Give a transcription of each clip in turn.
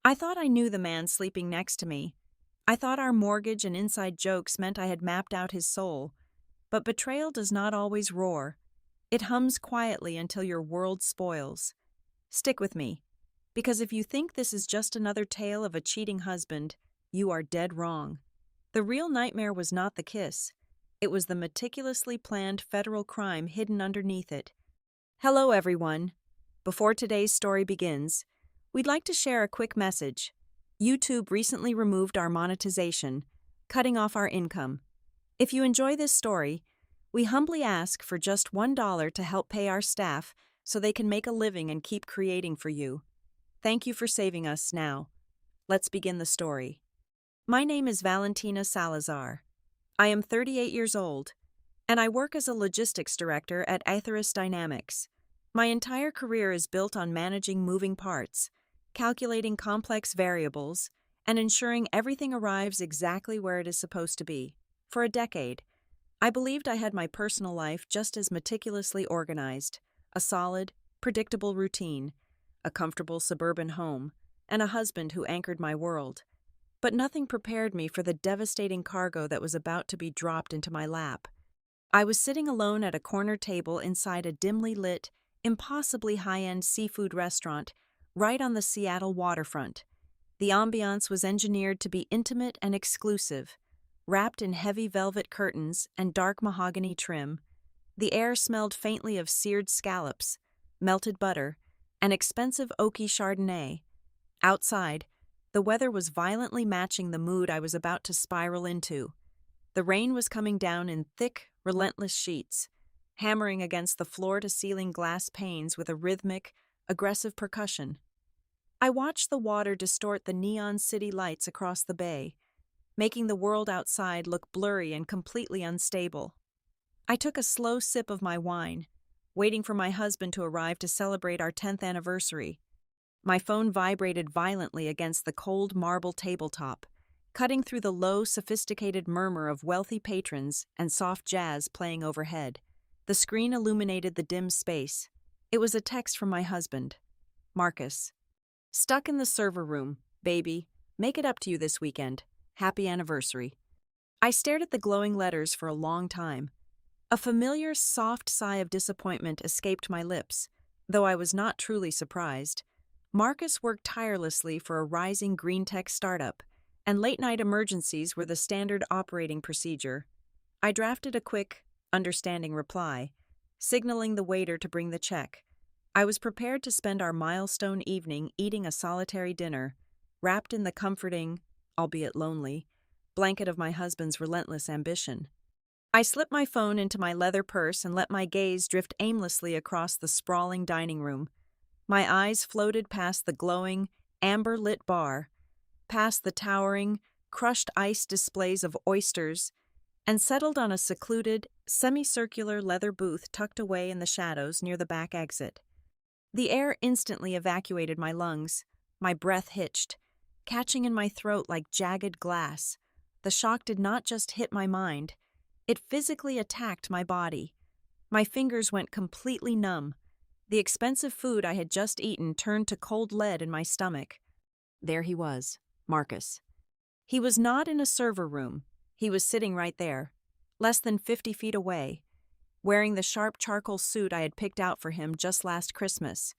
I thought I knew the man sleeping next to me. I thought our mortgage and inside jokes meant I had mapped out his soul. But betrayal does not always roar. It hums quietly until your world spoils. Stick with me, because if you think this is just another tale of a cheating husband, you are dead wrong. The real nightmare was not the kiss. It was the meticulously planned federal crime hidden underneath it. Hello, everyone. Before today's story begins, we'd like to share a quick message. YouTube recently removed our monetization, cutting off our income. If you enjoy this story, we humbly ask for just $1 to help pay our staff so they can make a living and keep creating for you. Thank you for saving us now. Let's begin the story. My name is Valentina Salazar. I am 38 years old, and I work as a logistics director at Aetheris Dynamics. My entire career is built on managing moving parts, calculating complex variables, and ensuring everything arrives exactly where it is supposed to be. For a decade, I believed I had my personal life just as meticulously organized, a solid, predictable routine, a comfortable suburban home, and a husband who anchored my world. But nothing prepared me for the devastating cargo that was about to be dropped into my lap. I was sitting alone at a corner table inside a dimly lit, impossibly high-end seafood restaurant right on the Seattle waterfront. The ambiance was engineered to be intimate and exclusive. Wrapped in heavy velvet curtains and dark mahogany trim, the air smelled faintly of seared scallops, melted butter, and expensive oaky Chardonnay. Outside, the weather was violently matching the mood I was about to spiral into. The rain was coming down in thick, relentless sheets, hammering against the floor-to-ceiling glass panes with a rhythmic, aggressive percussion. I watched the water distort the neon city lights across the bay, making the world outside look blurry and completely unstable. I took a slow sip of my wine, waiting for my husband to arrive to celebrate our 10th anniversary. My phone vibrated violently against the cold marble tabletop, cutting through the low, sophisticated murmur of wealthy patrons and soft jazz playing overhead. The screen illuminated the dim space. It was a text from my husband, Marcus. Stuck in the server room, baby. Make it up to you this weekend. Happy anniversary. I stared at the glowing letters for a long time. A familiar, soft sigh of disappointment escaped my lips, though I was not truly surprised. Marcus worked tirelessly for a rising green tech startup, and late-night emergencies were the standard operating procedure. I drafted a quick, understanding reply, signaling the waiter to bring the check. I was prepared to spend our milestone evening eating a solitary dinner, wrapped in the comforting, albeit lonely, blanket of my husband's relentless ambition. I slipped my phone into my leather purse and let my gaze drift aimlessly across the sprawling dining room. My eyes floated past the glowing, amber-lit bar, past the towering, crushed ice displays of oysters, and settled on a secluded, semicircular leather booth tucked away in the shadows near the back exit. The air instantly evacuated my lungs. My breath hitched, catching in my throat like jagged glass. The shock did not just hit my mind. It physically attacked my body. My fingers went completely numb. The expensive food I had just eaten turned to cold lead in my stomach. There he was, Marcus. He was not in a server room. He was sitting right there, less than 50 feet away, wearing the sharp charcoal suit I had picked out for him just last Christmas.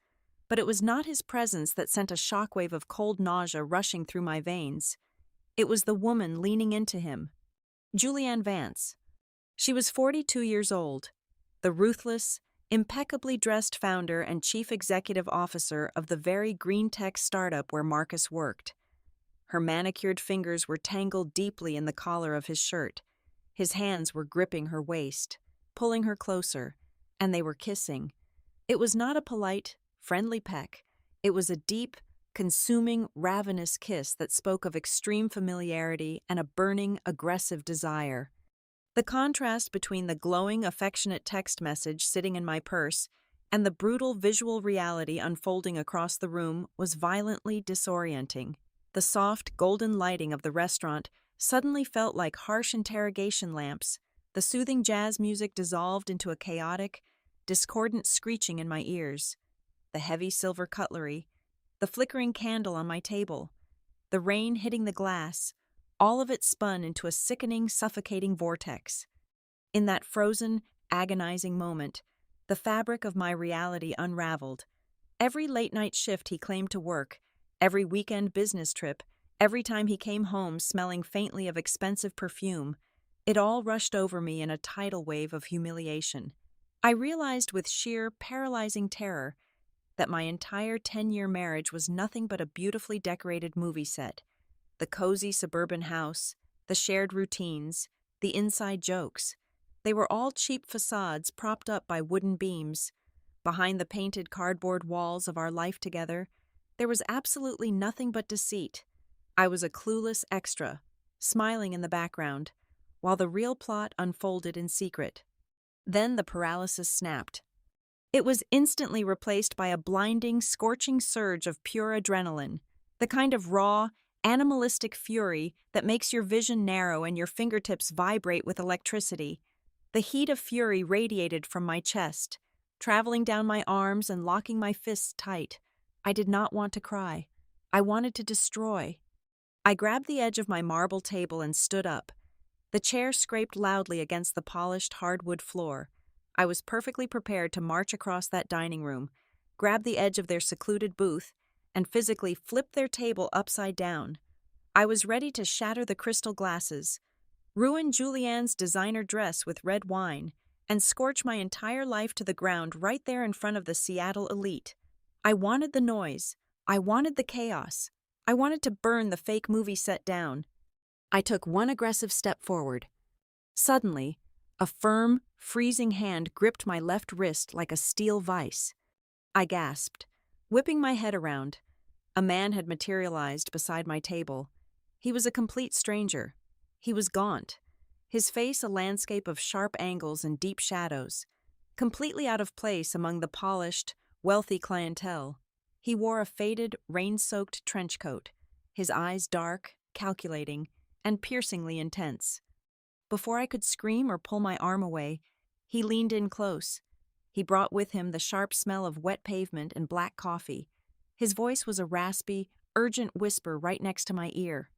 But it was not his presence that sent a shockwave of cold nausea rushing through my veins. It was the woman leaning into him, Julianne Vance. She was 42 years old, the ruthless, impeccably dressed founder and chief executive officer of the very green tech startup where Marcus worked. Her manicured fingers were tangled deeply in the collar of his shirt. His hands were gripping her waist, pulling her closer, and they were kissing. It was not a polite, friendly peck. It was a deep, consuming, ravenous kiss that spoke of extreme familiarity and a burning, aggressive desire. The contrast between the glowing, affectionate text message sitting in my purse and the brutal visual reality unfolding across the room was violently disorienting. The soft, golden lighting of the restaurant suddenly felt like harsh interrogation lamps. The soothing jazz music dissolved into a chaotic, discordant screeching in my ears. The heavy silver cutlery, the flickering candle on my table, the rain hitting the glass, all of it spun into a sickening, suffocating vortex. In that frozen, agonizing moment, the fabric of my reality unraveled. Every late-night shift he claimed to work, every weekend business trip, every time he came home smelling faintly of expensive perfume, it all rushed over me in a tidal wave of humiliation. I realized with sheer, paralyzing terror that my entire 10-year marriage was nothing but a beautifully decorated movie set. The cozy suburban house, the shared routines, the inside jokes. They were all cheap facades propped up by wooden beams. Behind the painted cardboard walls of our life together, there was absolutely nothing but deceit. I was a clueless extra, smiling in the background, while the real plot unfolded in secret. Then the paralysis snapped. It was instantly replaced by a blinding, scorching surge of pure adrenaline, the kind of raw, animalistic fury that makes your vision narrow and your fingertips vibrate with electricity. The heat of fury radiated from my chest, traveling down my arms and locking my fists tight. I did not want to cry. I wanted to destroy. I grabbed the edge of my marble table and stood up. The chair scraped loudly against the polished hardwood floor. I was perfectly prepared to march across that dining room, grab the edge of their secluded booth, and physically flip their table upside down. I was ready to shatter the crystal glasses, ruin Julianne's designer dress with red wine, and scorch my entire life to the ground right there in front of the Seattle elite. I wanted the noise. I wanted the chaos. I wanted to burn the fake movie set down. I took one aggressive step forward. Suddenly, a firm, freezing hand gripped my left wrist like a steel vise. I gasped, whipping my head around. A man had materialized beside my table. He was a complete stranger. He was gaunt, his face a landscape of sharp angles and deep shadows, completely out of place among the polished, wealthy clientele. He wore a faded, rain-soaked trench coat, his eyes dark, calculating, and piercingly intense. Before I could scream or pull my arm away, he leaned in close. He brought with him the sharp smell of wet pavement and black coffee. His voice was a raspy, urgent whisper right next to my ear.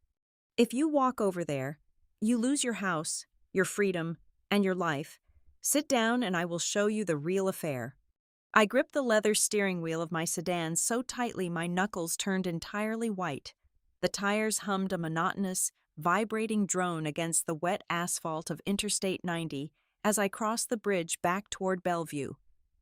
"If you walk over there, you lose your house, your freedom, and your life. Sit down and I will show you the real affair." I gripped the leather steering wheel of my sedan so tightly my knuckles turned entirely white. The tires hummed a monotonous, vibrating drone against the wet asphalt of Interstate 90 as I crossed the bridge back toward Bellevue.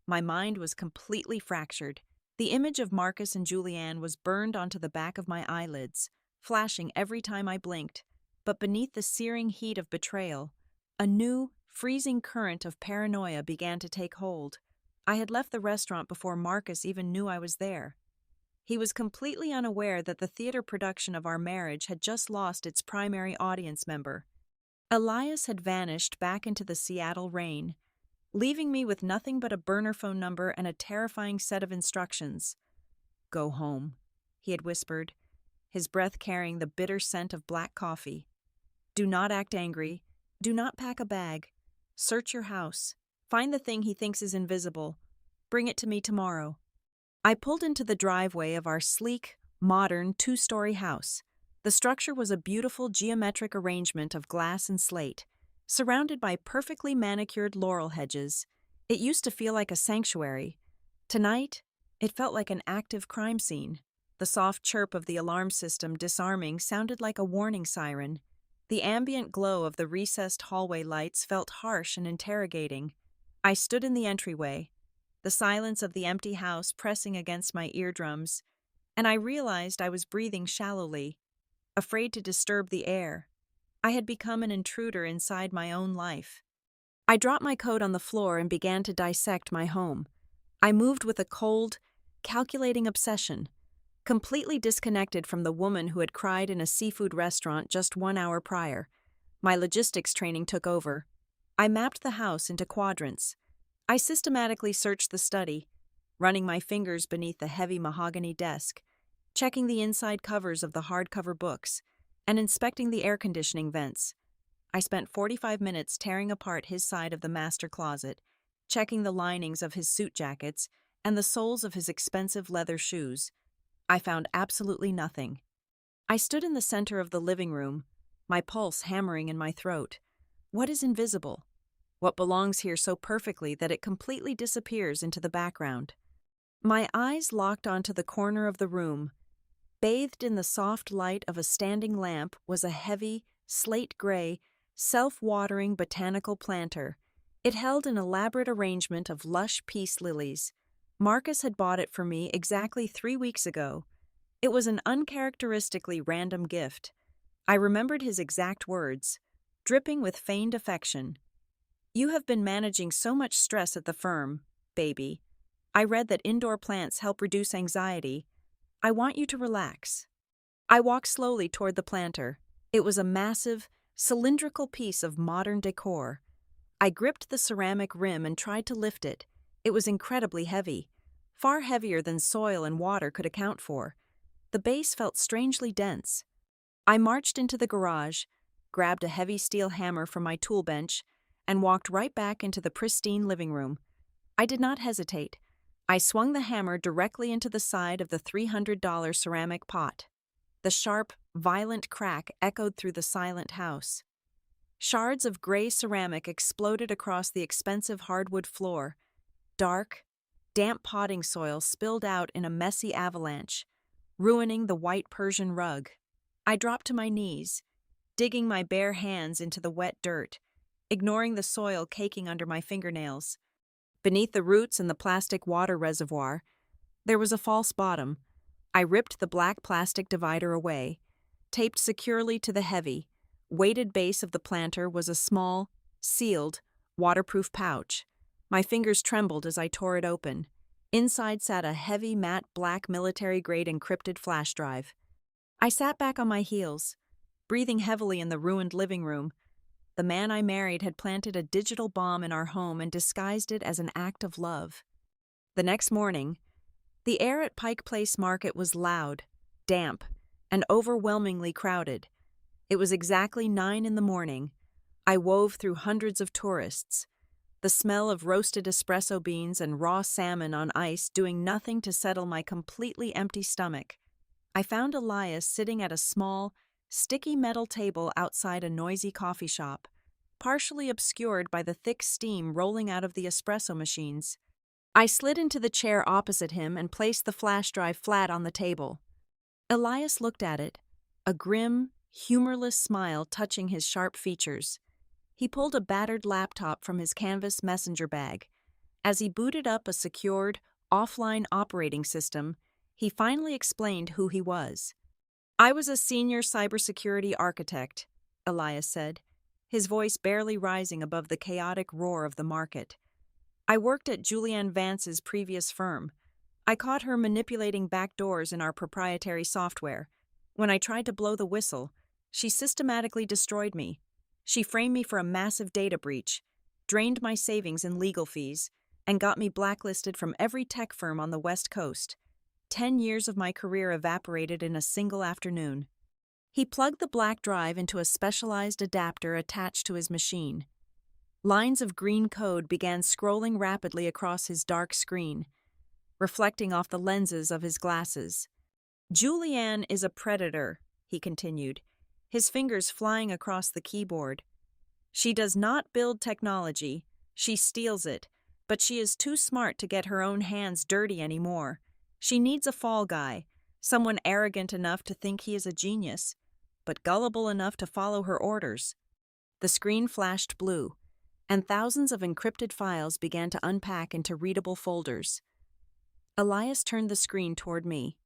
My mind was completely fractured. The image of Marcus and Julianne was burned onto the back of my eyelids, flashing every time I blinked. But beneath the searing heat of betrayal, a new, freezing current of paranoia began to take hold. I had left the restaurant before Marcus even knew I was there. He was completely unaware that the theater production of our marriage had just lost its primary audience member. Elias had vanished back into the Seattle rain, leaving me with nothing but a burner phone number and a terrifying set of instructions. "Go home," he had whispered, his breath carrying the bitter scent of black coffee. "Do not act angry. Do not pack a bag. Search your house. Find the thing he thinks is invisible. Bring it to me tomorrow." I pulled into the driveway of our sleek, modern, two-story house. The structure was a beautiful geometric arrangement of glass and slate, surrounded by perfectly manicured laurel hedges. It used to feel like a sanctuary. Tonight, it felt like an active crime scene. The soft chirp of the alarm system disarming sounded like a warning siren. The ambient glow of the recessed hallway lights felt harsh and interrogating. I stood in the entryway, the silence of the empty house pressing against my eardrums, and I realized I was breathing shallowly, afraid to disturb the air. I had become an intruder inside my own life. I dropped my coat on the floor and began to dissect my home. I moved with a cold, calculating obsession, completely disconnected from the woman who had cried in a seafood restaurant just 1 hour prior. My logistics training took over. I mapped the house into quadrants. I systematically searched the study, running my fingers beneath the heavy mahogany desk, checking the inside covers of the hardcover books, and inspecting the air conditioning vents. I spent 45 minutes tearing apart his side of the master closet, checking the linings of his suit jackets and the soles of his expensive leather shoes. I found absolutely nothing. I stood in the center of the living room, my pulse hammering in my throat. What is invisible? What belongs here so perfectly that it completely disappears into the background? My eyes locked onto the corner of the room. Bathed in the soft light of a standing lamp was a heavy, slate-gray, self-watering botanical planter. It held an elaborate arrangement of lush peace lilies. Marcus had bought it for me exactly 3 weeks ago. It was an uncharacteristically random gift. I remembered his exact words, dripping with feigned affection. "You have been managing so much stress at the firm, baby. I read that indoor plants help reduce anxiety. I want you to relax." I walked slowly toward the planter. It was a massive, cylindrical piece of modern decor. I gripped the ceramic rim and tried to lift it. It was incredibly heavy, far heavier than soil and water could account for. The base felt strangely dense. I marched into the garage, grabbed a heavy steel hammer from my tool bench, and walked right back into the pristine living room. I did not hesitate. I swung the hammer directly into the side of the $300 ceramic pot. The sharp, violent crack echoed through the silent house. Shards of gray ceramic exploded across the expensive hardwood floor. Dark, damp potting soil spilled out in a messy avalanche, ruining the white Persian rug. I dropped to my knees, digging my bare hands into the wet dirt, ignoring the soil caking under my fingernails. Beneath the roots and the plastic water reservoir, there was a false bottom. I ripped the black plastic divider away. Taped securely to the heavy, weighted base of the planter was a small, sealed, waterproof pouch. My fingers trembled as I tore it open. Inside sat a heavy, matte black military-grade encrypted flash drive. I sat back on my heels, breathing heavily in the ruined living room. The man I married had planted a digital bomb in our home and disguised it as an act of love. The next morning, the air at Pike Place Market was loud, damp, and overwhelmingly crowded. It was exactly 9 in the morning. I wove through hundreds of tourists, the smell of roasted espresso beans and raw salmon on ice doing nothing to settle my completely empty stomach. I found Elias sitting at a small, sticky metal table outside a noisy coffee shop, partially obscured by the thick steam rolling out of the espresso machines. I slid into the chair opposite him and placed the flash drive flat on the table. Elias looked at it, a grim, humorless smile touching his sharp features. He pulled a battered laptop from his canvas messenger bag. As he booted up a secured, offline operating system, he finally explained who he was. "I was a senior cybersecurity architect," Elias said, his voice barely rising above the chaotic roar of the market. "I worked at Julianne Vance's previous firm. I caught her manipulating backdoors in our proprietary software. When I tried to blow the whistle, she systematically destroyed me. She framed me for a massive data breach, drained my savings in legal fees, and got me blacklisted from every tech firm on the West Coast. 10 years of my career evaporated in a single afternoon." He plugged the black drive into a specialized adapter attached to his machine. Lines of green code began scrolling rapidly across his dark screen, reflecting off the lenses of his glasses. "Julianne is a predator," he continued, his fingers flying across the keyboard. "She does not build technology, she steals it, but she is too smart to get her own hands dirty anymore. She needs a fall guy, someone arrogant enough to think he is a genius, but gullible enough to follow her orders." The screen flashed blue, and thousands of encrypted files began to unpack into readable folders. Elias turned the screen toward me.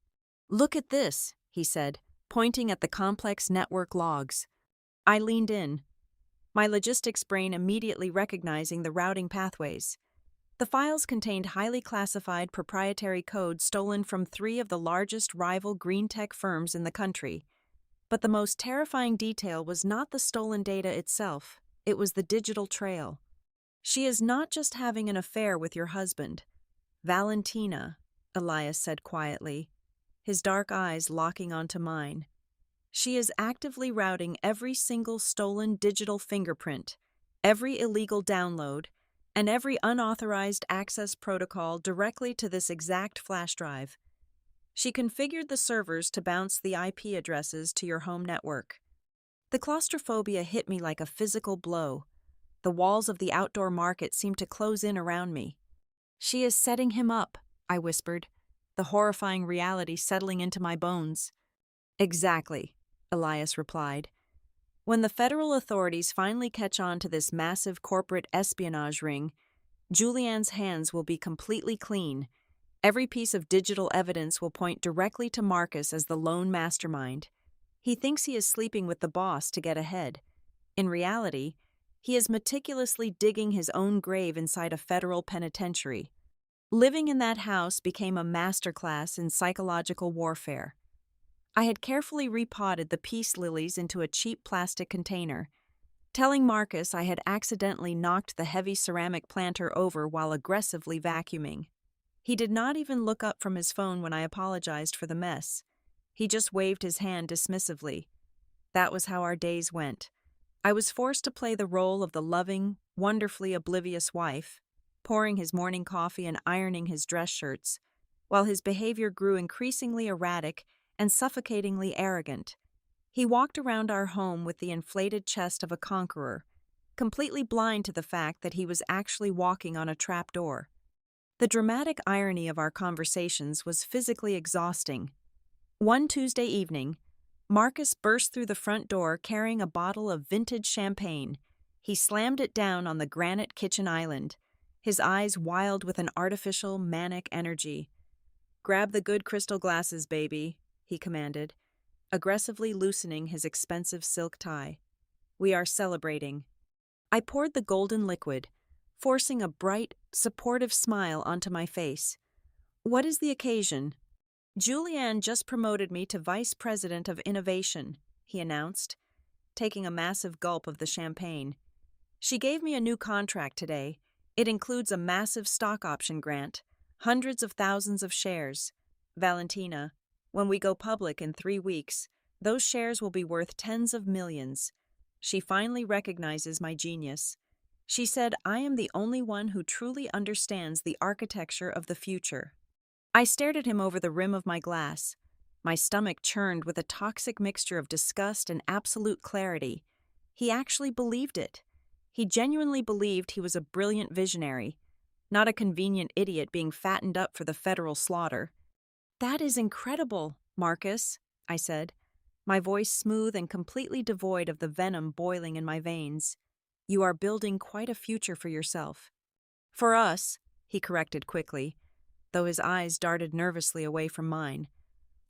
"Look at this," he said, pointing at the complex network logs. I leaned in, my logistics brain immediately recognizing the routing pathways. The files contained highly classified proprietary code stolen from 3 of the largest rival green tech firms in the country. But the most terrifying detail was not the stolen data itself, it was the digital trail. "She is not just having an affair with your husband. Valentina," Elias said quietly, his dark eyes locking onto mine. "She is actively routing every single stolen digital fingerprint, every illegal download, and every unauthorized access protocol directly to this exact flash drive. She configured the servers to bounce the IP addresses to your home network. The claustrophobia hit me like a physical blow. The walls of the outdoor market seemed to close in around me. "She is setting him up," I whispered, the horrifying reality settling into my bones. "Exactly," Elias replied. "When the federal authorities finally catch on to this massive corporate espionage ring, Julianne's hands will be completely clean. Every piece of digital evidence will point directly to Marcus as the lone mastermind. He thinks he is sleeping with the boss to get ahead. In reality, he is meticulously digging his own grave inside a federal penitentiary. Living in that house became a masterclass in psychological warfare. I had carefully repotted the peace lilies into a cheap plastic container, telling Marcus I had accidentally knocked the heavy ceramic planter over while aggressively vacuuming. He did not even look up from his phone when I apologized for the mess. He just waved his hand dismissively. That was how our days went. I was forced to play the role of the loving, wonderfully oblivious wife, pouring his morning coffee and ironing his dress shirts, while his behavior grew increasingly erratic and suffocatingly arrogant. He walked around our home with the inflated chest of a conqueror, completely blind to the fact that he was actually walking on a trapdoor. The dramatic irony of our conversations was physically exhausting. One Tuesday evening, Marcus burst through the front door carrying a bottle of vintage champagne. He slammed it down on the granite kitchen island, his eyes wild with an artificial, manic energy. "Grab the good crystal glasses, baby," he commanded, aggressively loosening his expensive silk tie. "We are celebrating." I poured the golden liquid, forcing a bright, supportive smile onto my face. "What is the occasion?" "Julianne just promoted me to Vice President of Innovation," he announced, taking a massive gulp of the champagne. "She gave me a new contract today. It includes a massive stock option grant, hundreds of thousands of shares. Valentina, when we go public in 3 weeks, those shares will be worth tens of millions. She finally recognizes my genius. She said I am the only one who truly understands the architecture of the future." I stared at him over the rim of my glass. My stomach churned with a toxic mixture of disgust and absolute clarity. He actually believed it. He genuinely believed he was a brilliant visionary, not a convenient idiot being fattened up for the federal slaughter. "That is incredible, Marcus," I said, my voice smooth and completely devoid of the venom boiling in my veins. "You are building quite a future for yourself." "For us," he corrected quickly, though his eyes darted nervously away from mine.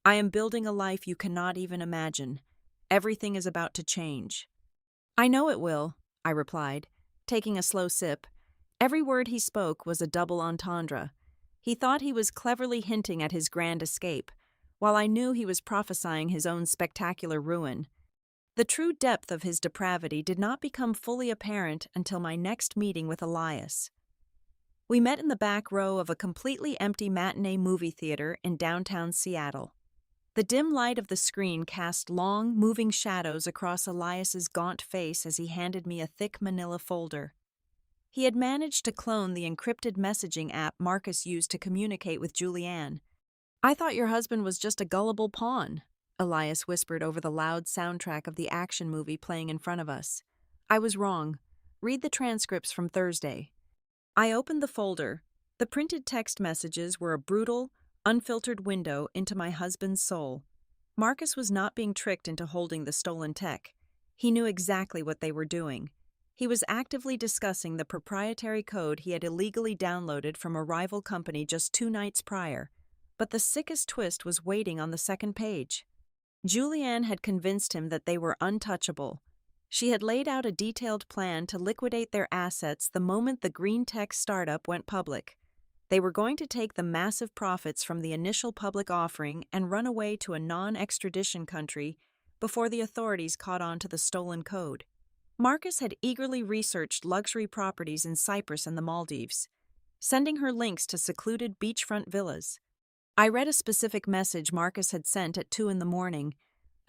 "I am building a life you cannot even imagine. Everything is about to change." "I know it will," I replied, taking a slow sip. Every word he spoke was a double entendre. He thought he was cleverly hinting at his grand escape, while I knew he was prophesying his own spectacular ruin. The true depth of his depravity did not become fully apparent until my next meeting with Elias. We met in the back row of a completely empty matinee movie theater in downtown Seattle. The dim light of the screen cast long, moving shadows across Elias's gaunt face as he handed me a thick manila folder. He had managed to clone the encrypted messaging app Marcus used to communicate with Julianne. "I thought your husband was just a gullible pawn," Elias whispered over the loud soundtrack of the action movie playing in front of us. "I was wrong. Read the transcripts from Thursday." I opened the folder. The printed text messages were a brutal, unfiltered window into my husband's soul. Marcus was not being tricked into holding the stolen tech. He knew exactly what they were doing. He was actively discussing the proprietary code he had illegally downloaded from a rival company just 2 nights prior. But the sickest twist was waiting on the second page. Julianne had convinced him that they were untouchable. She had laid out a detailed plan to liquidate their assets the moment the green tech startup went public. They were going to take the massive profits from the initial public offering and run away to a non-extradition country before the authorities caught on to the stolen code. Marcus had eagerly researched luxury properties in Cyprus and the Maldives, sending her links to secluded beachfront villas. I read a specific message Marcus had sent at 2 a.m,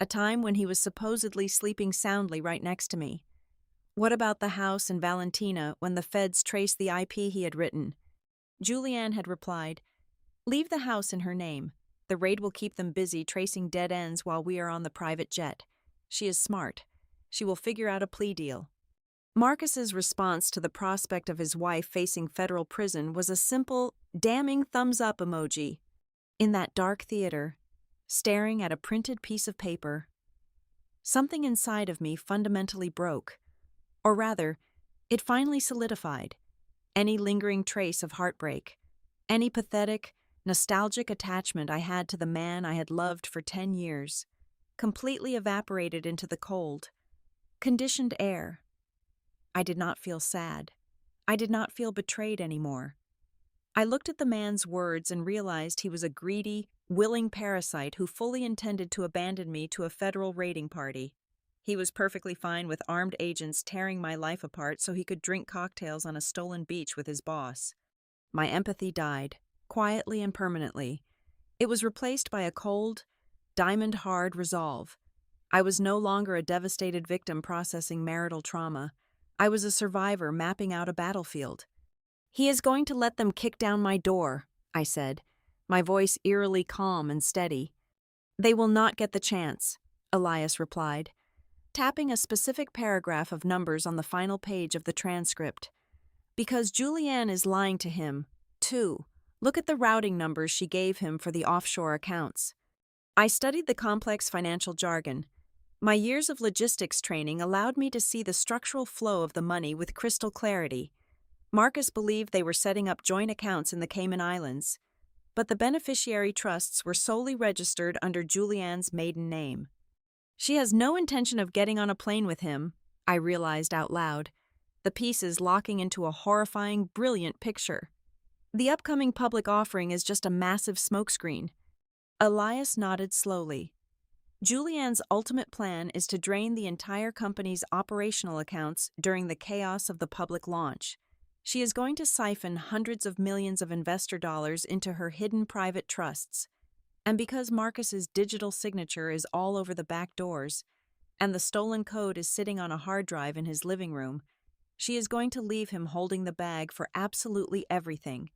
a time when he was supposedly sleeping soundly right next to me. What about the house and Valentina when the feds traced the IP he had written? Julianne had replied, "Leave the house in her name. The raid will keep them busy tracing dead ends while we are on the private jet. She is smart. She will figure out a plea deal. Marcus's response to the prospect of his wife facing federal prison was a simple, damning thumbs-up emoji. In that dark theater, staring at a printed piece of paper, something inside of me fundamentally broke. Or rather, it finally solidified. Any lingering trace of heartbreak, any pathetic, nostalgic attachment I had to the man I had loved for 10 years, completely evaporated into the cold, conditioned air. I did not feel sad. I did not feel betrayed anymore. I looked at the man's words and realized he was a greedy, willing parasite who fully intended to abandon me to a federal raiding party. He was perfectly fine with armed agents tearing my life apart so he could drink cocktails on a stolen beach with his boss. My empathy died, quietly and permanently. It was replaced by a cold, diamond-hard resolve. I was no longer a devastated victim processing marital trauma. I was a survivor mapping out a battlefield. "He is going to let them kick down my door," I said, my voice eerily calm and steady. "They will not get the chance," Elias replied, tapping a specific paragraph of numbers on the final page of the transcript. "Because Julianne is lying to him, too. Look at the routing numbers she gave him for the offshore accounts." I studied the complex financial jargon. My years of logistics training allowed me to see the structural flow of the money with crystal clarity. Marcus believed they were setting up joint accounts in the Cayman Islands, but the beneficiary trusts were solely registered under Julianne's maiden name. "She has no intention of getting on a plane with him," I realized out loud, the pieces locking into a horrifying, brilliant picture. "The upcoming public offering is just a massive smokescreen." Elias nodded slowly. "Julianne's ultimate plan is to drain the entire company's operational accounts during the chaos of the public launch. She is going to siphon hundreds of millions of investor dollars into her hidden private trusts. And because Marcus's digital signature is all over the back doors, and the stolen code is sitting on a hard drive in his living room, she is going to leave him holding the bag for absolutely everything.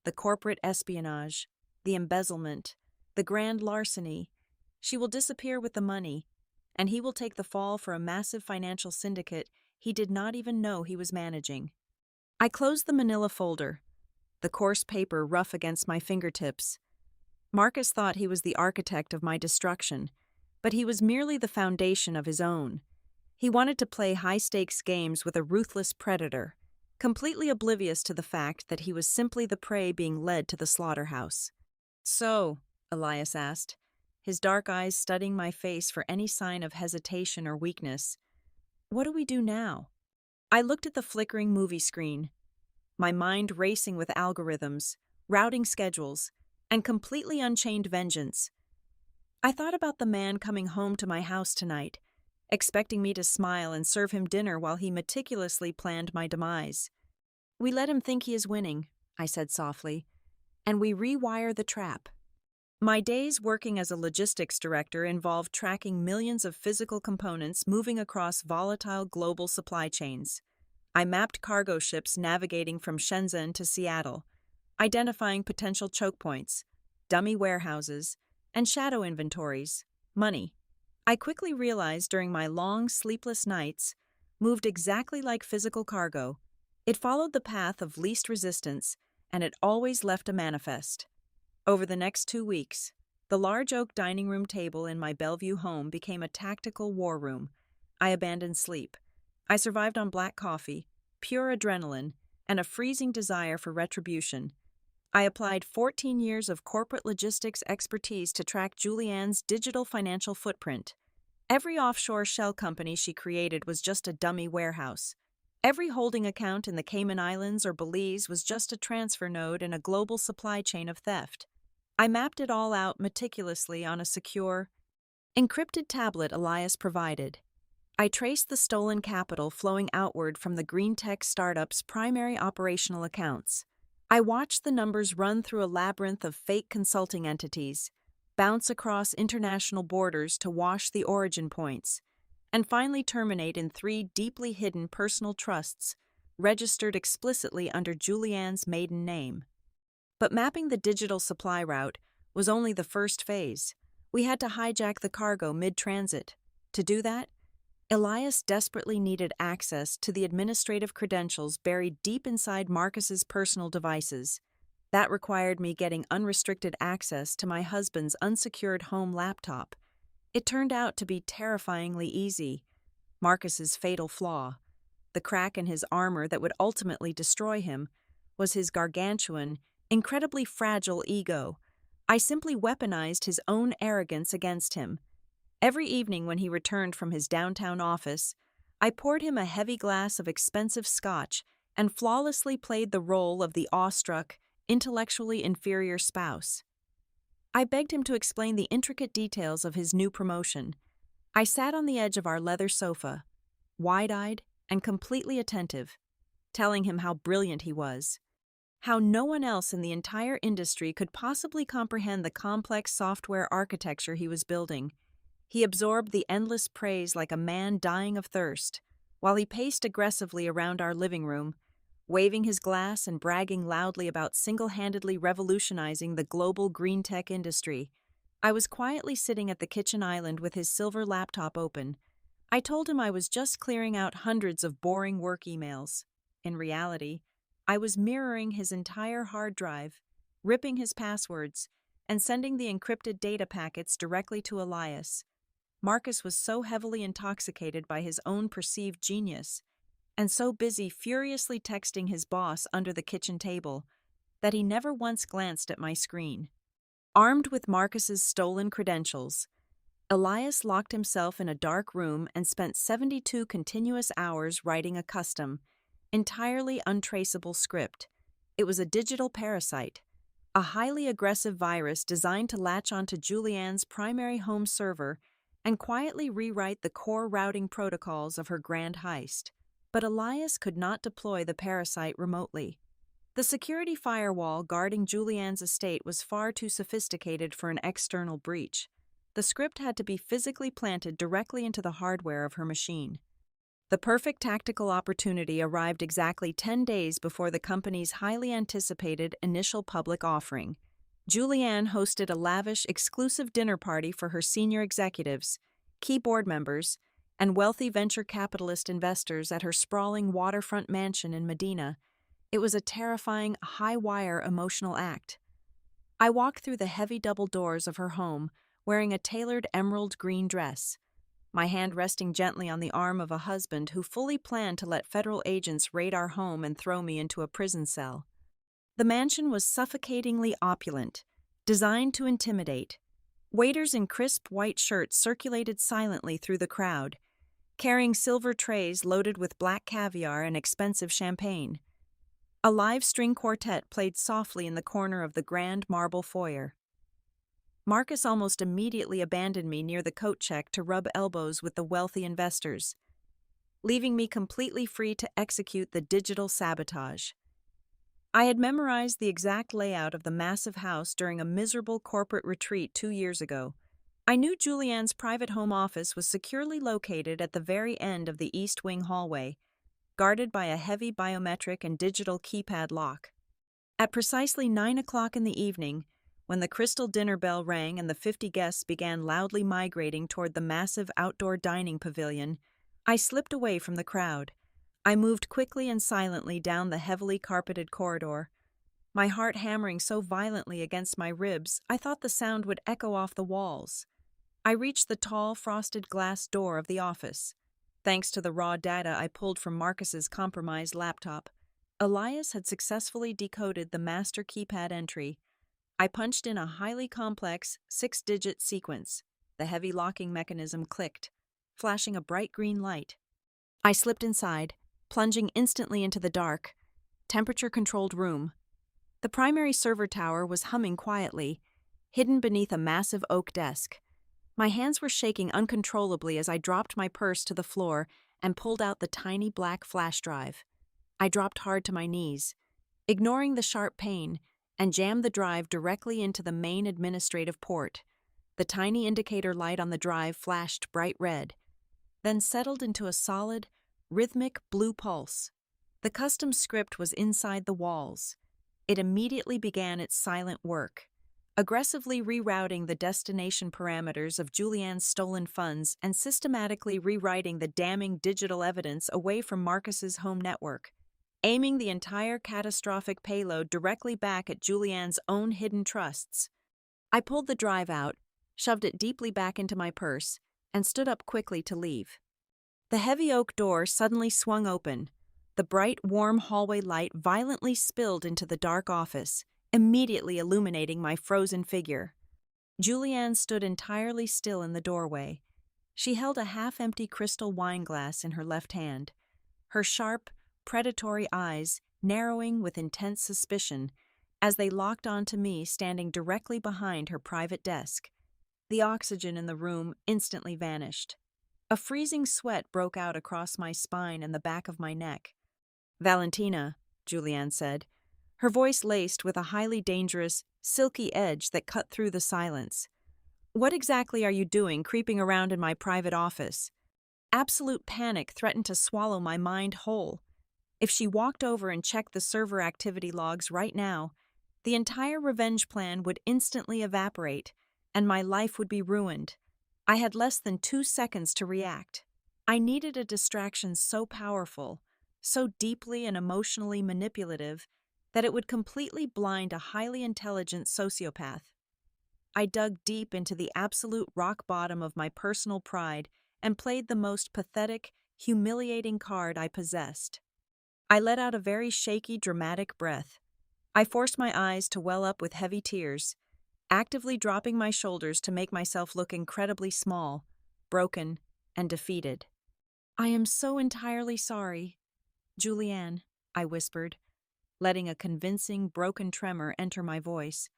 The corporate espionage, the embezzlement, the grand larceny. She will disappear with the money, and he will take the fall for a massive financial syndicate he did not even know he was managing." I closed the manila folder, the coarse paper rough against my fingertips. Marcus thought he was the architect of my destruction, but he was merely the foundation of his own. He wanted to play high-stakes games with a ruthless predator, completely oblivious to the fact that he was simply the prey being led to the slaughterhouse. "So," Elias asked, his dark eyes studying my face for any sign of hesitation or weakness, "what do we do now?" I looked at the flickering movie screen, my mind racing with algorithms, routing schedules, and completely unchained vengeance. I thought about the man coming home to my house tonight, expecting me to smile and serve him dinner while he meticulously planned my demise. "We let him think he is winning," I said softly, "and we rewire the trap." My days working as a logistics director involved tracking millions of physical components moving across volatile global supply chains. I mapped cargo ships navigating from Shenzhen to Seattle, identifying potential choke points, dummy warehouses, and shadow inventories, money. I quickly realized during my long, sleepless nights, moved exactly like physical cargo. It followed the path of least resistance, and it always left a manifest. Over the next 2 weeks, the large oak dining room table in my Bellevue home became a tactical war room. I abandoned sleep. I survived on black coffee, pure adrenaline, and a freezing desire for retribution. I applied 14 years of corporate logistics expertise to track Julianne's digital financial footprint. Every offshore shell company she created was just a dummy warehouse. Every holding account in the Cayman Islands or Belize was just a transfer node in a global supply chain of theft. I mapped it all out meticulously on a secure, encrypted tablet Elias provided. I traced the stolen capital flowing outward from the green tech startup's primary operational accounts. I watched the numbers run through a labyrinth of fake consulting entities, bounce across international borders to wash the origin points, and finally terminate in 3 deeply hidden personal trusts, registered explicitly under Julianne's maiden name. But mapping the digital supply route was only the first phase. We had to hijack the cargo mid-transit. To do that, Elias desperately needed access to the administrative credentials buried deep inside Marcus's personal devices. That required me getting unrestricted access to my husband's unsecured home laptop. It turned out to be terrifyingly easy. Marcus's fatal flaw, the crack in his armor that would ultimately destroy him, was his gargantuan, incredibly fragile ego. I simply weaponized his own arrogance against him. Every evening when he returned from his downtown office, I poured him a heavy glass of expensive scotch and flawlessly played the role of the awestruck, intellectually inferior spouse. I begged him to explain the intricate details of his new promotion. I sat on the edge of our leather sofa, wide-eyed and completely attentive, telling him how brilliant he was, how no one else in the entire industry could possibly comprehend the complex software architecture he was building. He absorbed the endless praise like a man dying of thirst, while he paced aggressively around our living room, waving his glass and bragging loudly about single-handedly revolutionizing the global green tech industry. I was quietly sitting at the kitchen island with his silver laptop open. I told him I was just clearing out hundreds of boring work emails. In reality, I was mirroring his entire hard drive, ripping his passwords, and sending the encrypted data packets directly to Elias. Marcus was so heavily intoxicated by his own perceived genius, and so busy furiously texting his boss under the kitchen table, that he never once glanced at my screen. Armed with Marcus's stolen credentials, Elias locked himself in a dark room and spent 72 continuous hours writing a custom, entirely untraceable script. It was a digital parasite, a highly aggressive virus designed to latch onto Julianne's primary home server and quietly rewrite the core routing protocols of her grand heist. But Elias could not deploy the parasite remotely. The security firewall guarding Julianne's estate was far too sophisticated for an external breach. The script had to be physically planted directly into the hardware of her machine. The perfect tactical opportunity arrived exactly 10 days before the company's highly anticipated initial public offering. Julianne hosted a lavish, exclusive dinner party for her senior executives, key board members, and wealthy venture capitalist investors at her sprawling waterfront mansion in Medina. It was a terrifying, high-wire emotional act. I walked through the heavy double doors of her home, wearing a tailored emerald green dress, my hand resting gently on the arm of a husband who fully planned to let federal agents raid our home and throw me into a prison cell. The mansion was suffocatingly opulent, designed to intimidate. Waiters in crisp white shirts circulated silently through the crowd, carrying silver trays loaded with black caviar and expensive champagne. A live string quartet played softly in the corner of the grand marble foyer. Marcus almost immediately abandoned me near the coat check to rub elbows with the wealthy investors, leaving me completely free to execute the digital sabotage. I had memorized the exact layout of the massive house during a miserable corporate retreat 2 years ago. I knew Julianne's private home office was securely located at the very end of the East Wing hallway, guarded by a heavy biometric and digital keypad lock. At precisely 9 o'clock in the evening, when the crystal dinner bell rang and the 50 guests began loudly migrating toward the massive outdoor dining pavilion, I slipped away from the crowd. I moved quickly and silently down the heavily carpeted corridor, my heart hammering so violently against my ribs I thought the sound would echo off the walls. I reached the tall, frosted glass door of the office. Thanks to the raw data I pulled from Marcus's compromised laptop, Elias had successfully decoded the master keypad entry. I punched in a highly complex, 6-digit sequence. The heavy locking mechanism clicked, flashing a bright green light. I slipped inside, plunging instantly into the dark, temperature-controlled room. The primary server tower was humming quietly, hidden beneath a massive oak desk. My hands were shaking uncontrollably as I dropped my purse to the floor and pulled out the tiny black flash drive. I dropped hard to my knees, ignoring the sharp pain, and jammed the drive directly into the main administrative port. The tiny indicator light on the drive flashed bright red, then settled into a solid, rhythmic blue pulse. The custom script was inside the walls. It immediately began its silent work. aggressively rerouting the destination parameters of Julianne's stolen funds and systematically rewriting the damning digital evidence away from Marcus's home network, aiming the entire catastrophic payload directly back at Julianne's own hidden trusts. I pulled the drive out, shoved it deeply back into my purse, and stood up quickly to leave. The heavy oak door suddenly swung open. The bright, warm hallway light violently spilled into the dark office, immediately illuminating my frozen figure. Julianne stood entirely still in the doorway. She held a half-empty crystal wine glass in her left hand, her sharp, predatory eyes narrowing with intense suspicion as they locked onto me standing directly behind her private desk. The oxygen in the room instantly vanished. A freezing sweat broke out across my spine and the back of my neck. "Valentina," Julianne said, her voice laced with a highly dangerous, silky edge that cut through the silence. "What exactly are you doing creeping around in my private office?" Absolute panic threatened to swallow my mind whole. If she walked over and checked the server activity logs right now, the entire revenge plan would instantly evaporate, and my life would be ruined. I had less than 2 seconds to react. I needed a distraction so powerful, so deeply and emotionally manipulative, that it would completely blind a highly intelligent sociopath. I dug deep into the absolute rock bottom of my personal pride and played the most pathetic, humiliating card I possessed. I let out a very shaky, dramatic breath. I forced my eyes to well up with heavy tears, actively dropping my shoulders to make myself look incredibly small, broken, and defeated. "I am so entirely sorry, Julianne," I whispered, letting a convincing, broken tremor enter my voice.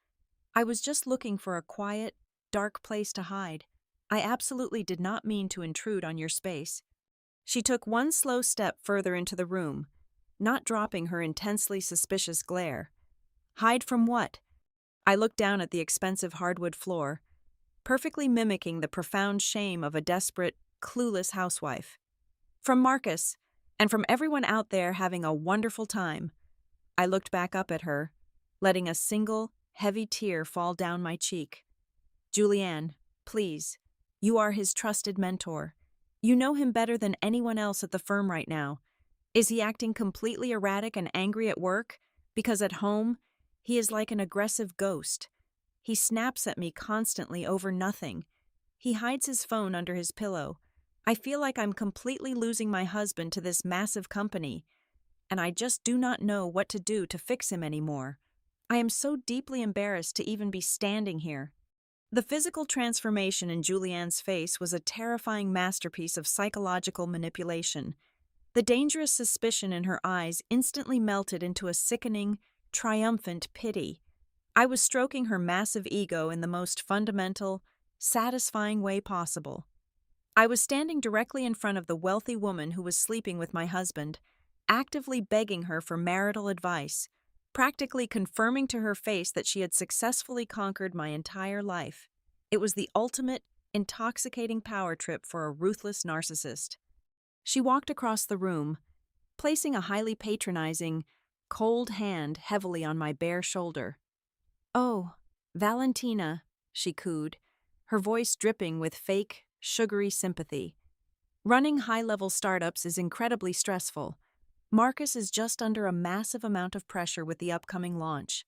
"I was just looking for a quiet, dark place to hide. I absolutely did not mean to intrude on your space." She took one slow step further into the room, not dropping her intensely suspicious glare. "Hide from what?" I looked down at the expensive hardwood floor, perfectly mimicking the profound shame of a desperate, clueless housewife. "From Marcus, and from everyone out there having a wonderful time." I looked back up at her, letting a single, heavy tear fall down my cheek. "Julianne, please. You are his trusted mentor. You know him better than anyone else at the firm right now. Is he acting completely erratic and angry at work? Because at home, he is like an aggressive ghost. He snaps at me constantly over nothing. He hides his phone under his pillow. I feel like I'm completely losing my husband to this massive company, and I just do not know what to do to fix him anymore. I am so deeply embarrassed to even be standing here." The physical transformation in Julianne's face was a terrifying masterpiece of psychological manipulation. The dangerous suspicion in her eyes instantly melted into a sickening, triumphant pity. I was stroking her massive ego in the most fundamental, satisfying way possible. I was standing directly in front of the wealthy woman who was sleeping with my husband, actively begging her for marital advice, practically confirming to her face that she had successfully conquered my entire life. It was the ultimate, intoxicating power trip for a ruthless narcissist. She walked across the room, placing a highly patronizing, cold hand heavily on my bare shoulder. "Oh, Valentina," she cooed, her voice dripping with fake, sugary sympathy. "Running high-level startups is incredibly stressful. Marcus is just under a massive amount of pressure with the upcoming launch.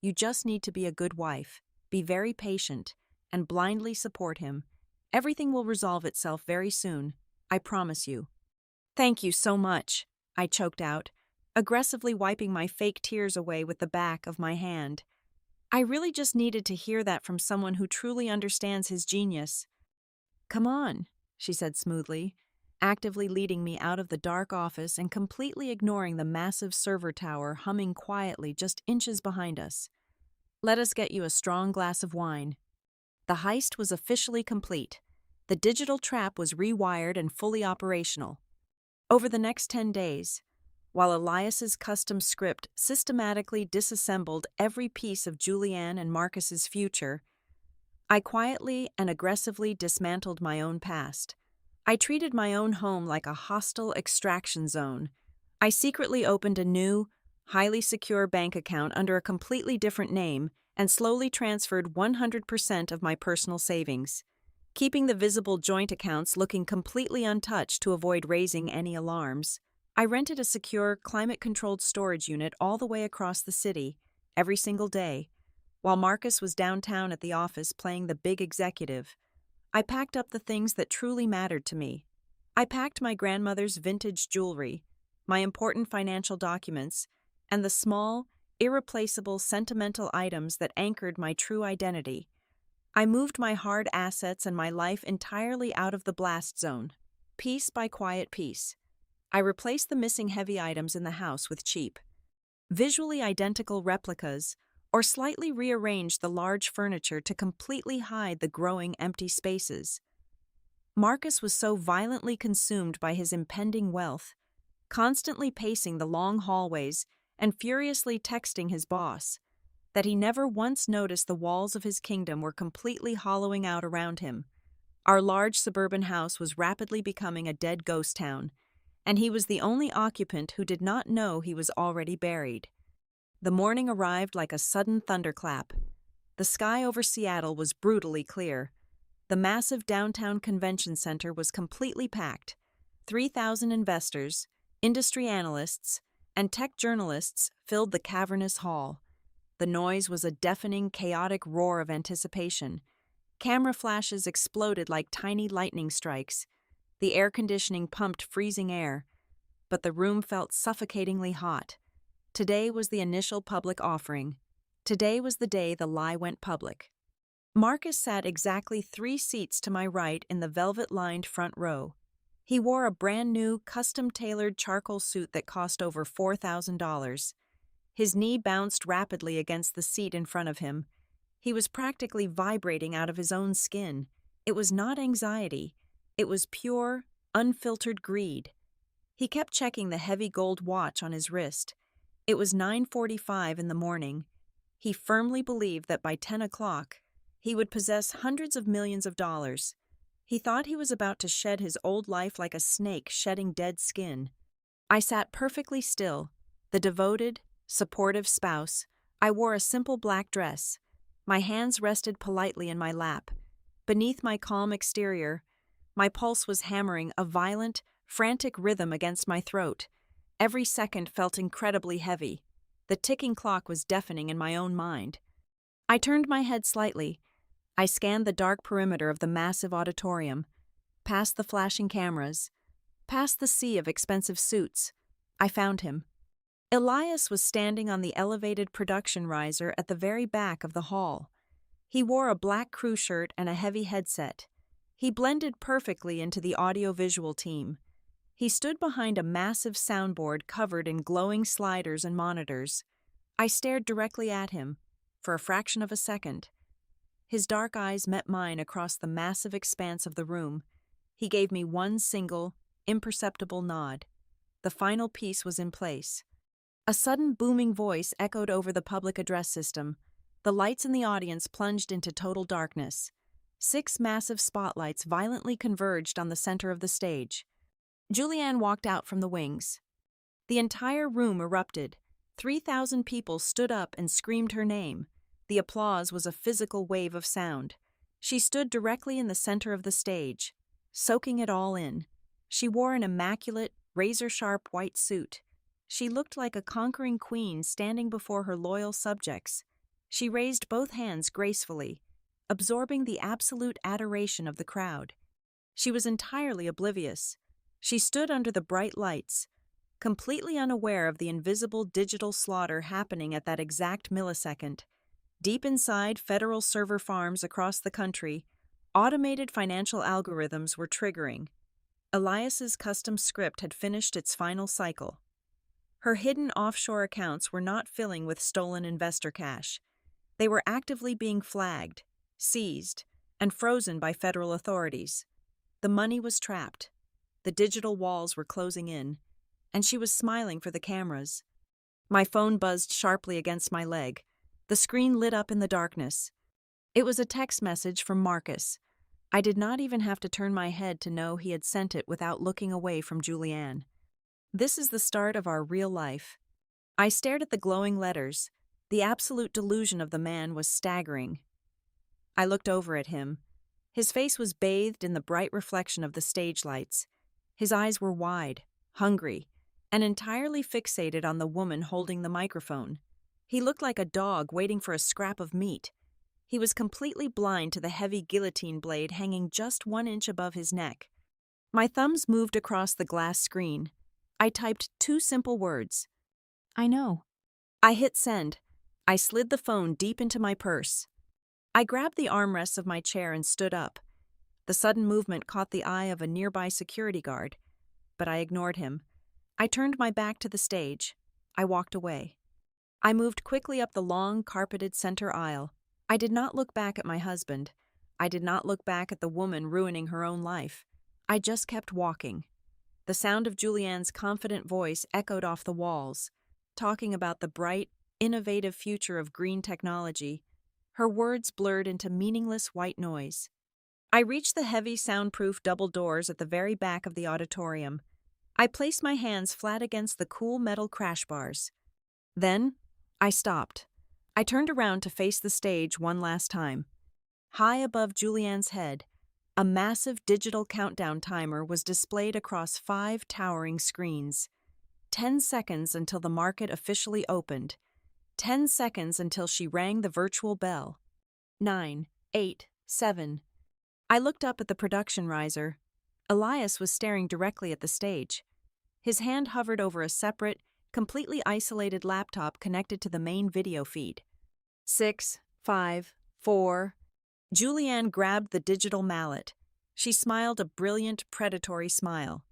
You just need to be a good wife, be very patient, and blindly support him. Everything will resolve itself very soon, I promise you." "Thank you so much," I choked out, aggressively wiping my fake tears away with the back of my hand. I really just needed to hear that from someone who truly understands his genius. "Come on," she said smoothly, actively leading me out of the dark office and completely ignoring the massive server tower humming quietly just inches behind us. "Let us get you a strong glass of wine." The heist was officially complete. The digital trap was rewired and fully operational. Over the next 10 days, while Elias's custom script systematically disassembled every piece of Julianne and Marcus's future, I quietly and aggressively dismantled my own past. I treated my own home like a hostile extraction zone. I secretly opened a new, highly secure bank account under a completely different name and slowly transferred 100% of my personal savings, keeping the visible joint accounts looking completely untouched to avoid raising any alarms. I rented a secure, climate-controlled storage unit all the way across the city, every single day, while Marcus was downtown at the office playing the big executive. I packed up the things that truly mattered to me. I packed my grandmother's vintage jewelry, my important financial documents, and the small, irreplaceable sentimental items that anchored my true identity. I moved my hard assets and my life entirely out of the blast zone, piece by quiet piece. I replaced the missing heavy items in the house with cheap, visually identical replicas, or slightly rearranged the large furniture to completely hide the growing empty spaces. Marcus was so violently consumed by his impending wealth, constantly pacing the long hallways and furiously texting his boss, that he never once noticed the walls of his kingdom were completely hollowing out around him. Our large suburban house was rapidly becoming a dead ghost town, and he was the only occupant who did not know he was already buried. The morning arrived like a sudden thunderclap. The sky over Seattle was brutally clear. The massive downtown convention center was completely packed. 3,000 investors, industry analysts, and tech journalists filled the cavernous hall. The noise was a deafening, chaotic roar of anticipation. Camera flashes exploded like tiny lightning strikes. The air conditioning pumped freezing air, but the room felt suffocatingly hot. Today was the initial public offering. Today was the day the lie went public. Marcus sat exactly 3 seats to my right in the velvet-lined front row. He wore a brand-new, custom-tailored charcoal suit that cost over $4,000. His knee bounced rapidly against the seat in front of him. He was practically vibrating out of his own skin. It was not anxiety. It was pure, unfiltered greed. He kept checking the heavy gold watch on his wrist. It was 9:45 in the morning. He firmly believed that by 10 o'clock, he would possess hundreds of millions of dollars. He thought he was about to shed his old life like a snake shedding dead skin. I sat perfectly still, the devoted, supportive spouse. I wore a simple black dress. My hands rested politely in my lap. Beneath my calm exterior, my pulse was hammering a violent, frantic rhythm against my throat. Every second felt incredibly heavy. The ticking clock was deafening in my own mind. I turned my head slightly. I scanned the dark perimeter of the massive auditorium, past the flashing cameras, past the sea of expensive suits. I found him. Elias was standing on the elevated production riser at the very back of the hall. He wore a black crew shirt and a heavy headset. He blended perfectly into the audiovisual team. He stood behind a massive soundboard covered in glowing sliders and monitors. I stared directly at him, for a fraction of a second. His dark eyes met mine across the massive expanse of the room. He gave me one single, imperceptible nod. The final piece was in place. A sudden booming voice echoed over the public address system. The lights in the audience plunged into total darkness. 6 massive spotlights violently converged on the center of the stage. Julianne walked out from the wings. The entire room erupted. 3,000 people stood up and screamed her name. The applause was a physical wave of sound. She stood directly in the center of the stage, soaking it all in. She wore an immaculate, razor-sharp white suit. She looked like a conquering queen standing before her loyal subjects. She raised both hands gracefully, absorbing the absolute adoration of the crowd. She was entirely oblivious. She stood under the bright lights, completely unaware of the invisible digital slaughter happening at that exact millisecond. Deep inside federal server farms across the country, automated financial algorithms were triggering. Elias's custom script had finished its final cycle. Her hidden offshore accounts were not filling with stolen investor cash. They were actively being flagged, seized, and frozen by federal authorities. The money was trapped. The digital walls were closing in, and she was smiling for the cameras. My phone buzzed sharply against my leg. The screen lit up in the darkness. It was a text message from Marcus. I did not even have to turn my head to know he had sent it without looking away from Julianne. This is the start of our real life. I stared at the glowing letters. The absolute delusion of the man was staggering. I looked over at him. His face was bathed in the bright reflection of the stage lights. His eyes were wide, hungry, and entirely fixated on the woman holding the microphone. He looked like a dog waiting for a scrap of meat. He was completely blind to the heavy guillotine blade hanging just 1 inch above his neck. My thumbs moved across the glass screen. I typed 2 simple words. I know. I hit send. I slid the phone deep into my purse. I grabbed the armrests of my chair and stood up. The sudden movement caught the eye of a nearby security guard, but I ignored him. I turned my back to the stage. I walked away. I moved quickly up the long, carpeted center aisle. I did not look back at my husband. I did not look back at the woman ruining her own life. I just kept walking. The sound of Julianne's confident voice echoed off the walls, talking about the bright, innovative future of green technology. Her words blurred into meaningless white noise. I reached the heavy, soundproof double doors at the very back of the auditorium. I placed my hands flat against the cool metal crash bars. Then, I stopped. I turned around to face the stage one last time. High above Julianne's head, a massive digital countdown timer was displayed across 5 towering screens. 10 seconds until the market officially opened. 10 seconds until she rang the virtual bell. 9, 8, 7. I looked up at the production riser. Elias was staring directly at the stage. His hand hovered over a separate, completely isolated laptop connected to the main video feed. 6, 5, 4. Julianne grabbed the digital mallet. She smiled a brilliant, predatory smile.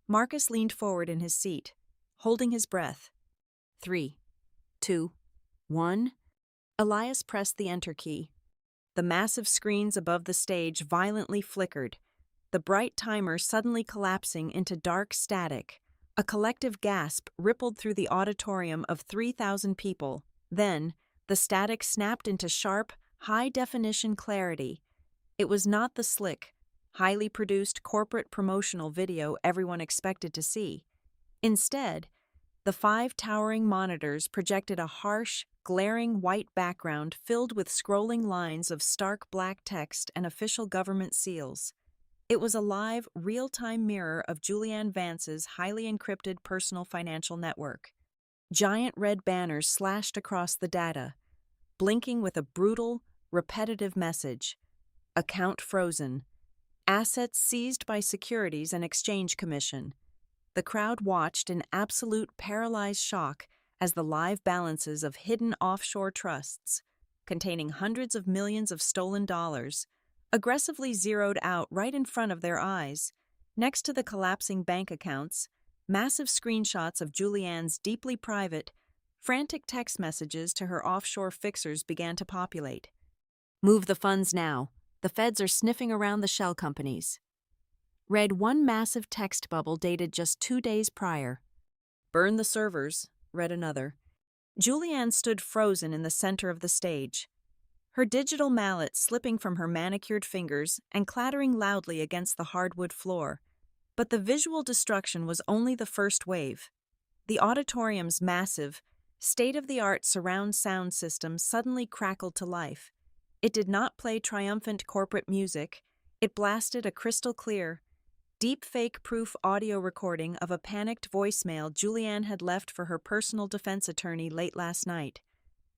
Marcus leaned forward in his seat, holding his breath. 3, 2, 1. Elias pressed the enter key. The massive screens above the stage violently flickered, the bright timer suddenly collapsing into dark static. A collective gasp rippled through the auditorium of 3,000 people. Then, the static snapped into sharp, high-definition clarity. It was not the slick, highly produced corporate promotional video everyone expected to see. Instead, the 5 towering monitors projected a harsh, glaring white background filled with scrolling lines of stark black text and official government seals. It was a live, real-time mirror of Julianne Vance's highly encrypted personal financial network. Giant red banners slashed across the data, blinking with a brutal, repetitive message. Account frozen. Assets seized by Securities and Exchange Commission. The crowd watched in absolute paralyzed shock as the live balances of hidden offshore trusts, containing hundreds of millions of stolen dollars, aggressively zeroed out right in front of their eyes. Next to the collapsing bank accounts, massive screenshots of Julianne's deeply private, frantic text messages to her offshore fixers began to populate. Move the funds now. The feds are sniffing around the shell companies. Read one massive text bubble dated just 2 days prior. Burn the servers, read another. Julianne stood frozen in the center of the stage, her digital mallet slipping from her manicured fingers and clattering loudly against the hardwood floor. But the visual destruction was only the first wave. The auditorium's massive, state-of-the-art surround sound system suddenly crackled to life. It did not play triumphant corporate music. It blasted a crystal-clear, deep-fake-proof audio recording of a panicked voicemail Julianne had left for her personal defense attorney late last night.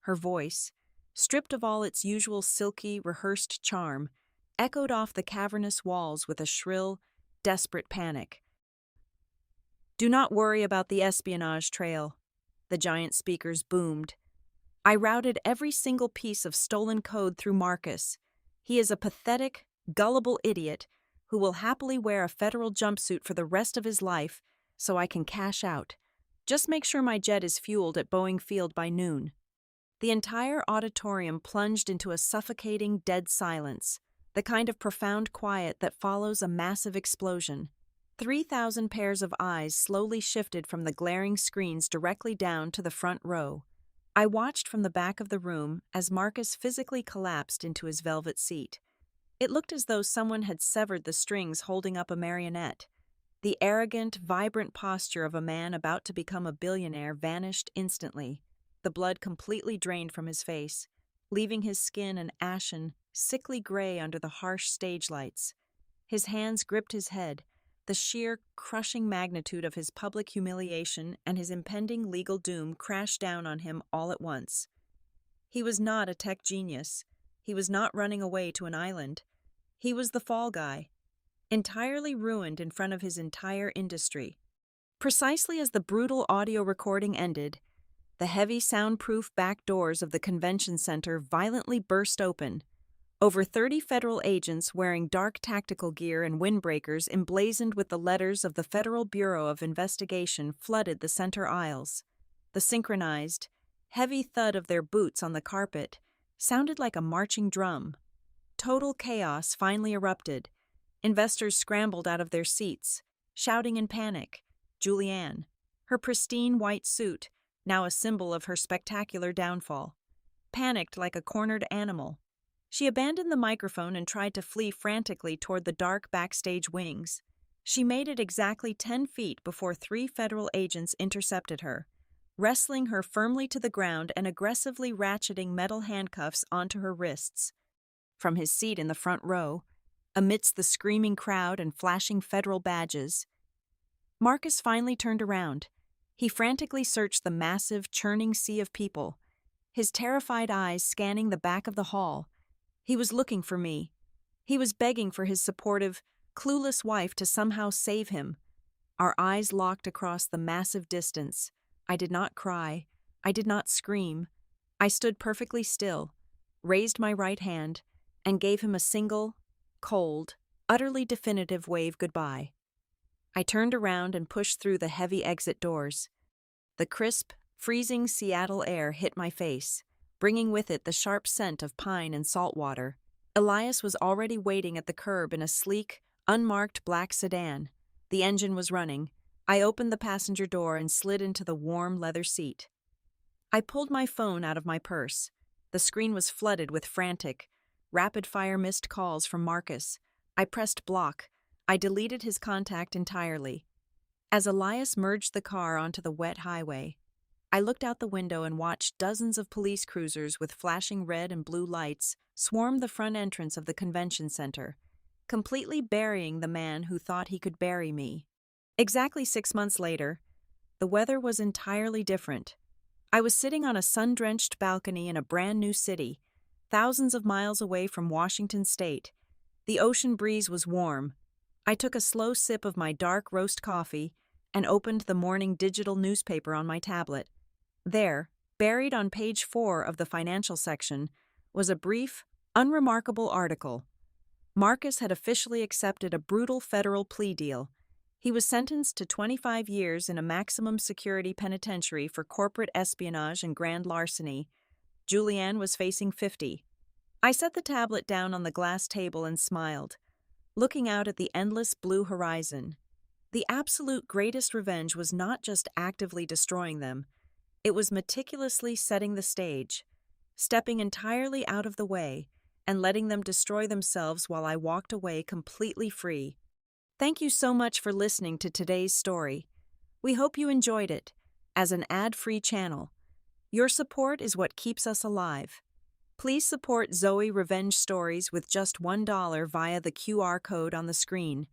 Her voice, stripped of all its usual silky, rehearsed charm, echoed off the cavernous walls with a shrill, desperate panic. "Do not worry about the espionage trail," the giant speakers boomed. "I routed every single piece of stolen code through Marcus. He is a pathetic, gullible idiot who will happily wear a federal jumpsuit for the rest of his life so I can cash out. Just make sure my jet is fueled at Boeing Field by noon." The entire auditorium plunged into a suffocating, dead silence, the kind of profound quiet that follows a massive explosion. 3,000 pairs of eyes slowly shifted from the glaring screens directly down to the front row. I watched from the back of the room as Marcus physically collapsed into his velvet seat. It looked as though someone had severed the strings holding up a marionette. The arrogant, vibrant posture of a man about to become a billionaire vanished instantly. the blood completely drained from his face, leaving his skin an ashen, sickly gray under the harsh stage lights. His hands gripped his head, the sheer, crushing magnitude of his public humiliation and his impending legal doom crashed down on him all at once. He was not a tech genius. He was not running away to an island. He was the fall guy, entirely ruined in front of his entire industry. Precisely as the brutal audio recording ended, the heavy soundproof back doors of the convention center violently burst open. Over 30 federal agents wearing dark tactical gear and windbreakers emblazoned with the letters of the Federal Bureau of Investigation flooded the center aisles. The synchronized, heavy thud of their boots on the carpet sounded like a marching drum. Total chaos finally erupted. Investors scrambled out of their seats, shouting in panic. Julianne, her pristine white suit, now a symbol of her spectacular downfall, panicked like a cornered animal. She abandoned the microphone and tried to flee frantically toward the dark backstage wings. She made it exactly 10 feet before 3 federal agents intercepted her, wrestling her firmly to the ground and aggressively ratcheting metal handcuffs onto her wrists. From his seat in the front row, amidst the screaming crowd and flashing federal badges, Marcus finally turned around. He frantically searched the massive, churning sea of people, his terrified eyes scanning the back of the hall. He was looking for me. He was begging for his supportive, clueless wife to somehow save him. Our eyes locked across the massive distance. I did not cry. I did not scream. I stood perfectly still, raised my right hand, and gave him a single, cold, utterly definitive wave goodbye. I turned around and pushed through the heavy exit doors. The crisp, freezing Seattle air hit my face, bringing with it the sharp scent of pine and salt water. Elias was already waiting at the curb in a sleek, unmarked black sedan. The engine was running. I opened the passenger door and slid into the warm leather seat. I pulled my phone out of my purse. The screen was flooded with frantic, rapid-fire missed calls from Marcus. I pressed block. I deleted his contact entirely. As Elias merged the car onto the wet highway, I looked out the window and watched dozens of police cruisers with flashing red and blue lights swarm the front entrance of the convention center, completely burying the man who thought he could bury me. Exactly 6 months later, the weather was entirely different. I was sitting on a sun-drenched balcony in a brand new city, thousands of miles away from Washington State. The ocean breeze was warm. I took a slow sip of my dark roast coffee and opened the morning digital newspaper on my tablet. There, buried on page 4 of the financial section, was a brief, unremarkable article. Marcus had officially accepted a brutal federal plea deal. He was sentenced to 25 years in a maximum security penitentiary for corporate espionage and grand larceny. Julianne was facing 50. I set the tablet down on the glass table and smiled, looking out at the endless blue horizon. The absolute greatest revenge was not just actively destroying them, it was meticulously setting the stage, stepping entirely out of the way, and letting them destroy themselves while I walked away completely free. Thank you so much for listening to today's story. We hope you enjoyed it. As an ad-free channel, your support is what keeps us alive. Please support Zoe Revenge Stories with just $1 via the QR code on the screen,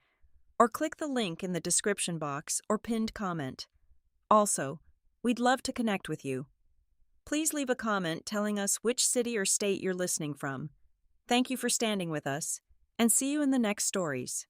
or click the link in the description box or pinned comment. Also, we'd love to connect with you. Please leave a comment telling us which city or state you're listening from. Thank you for standing with us, and see you in the next stories.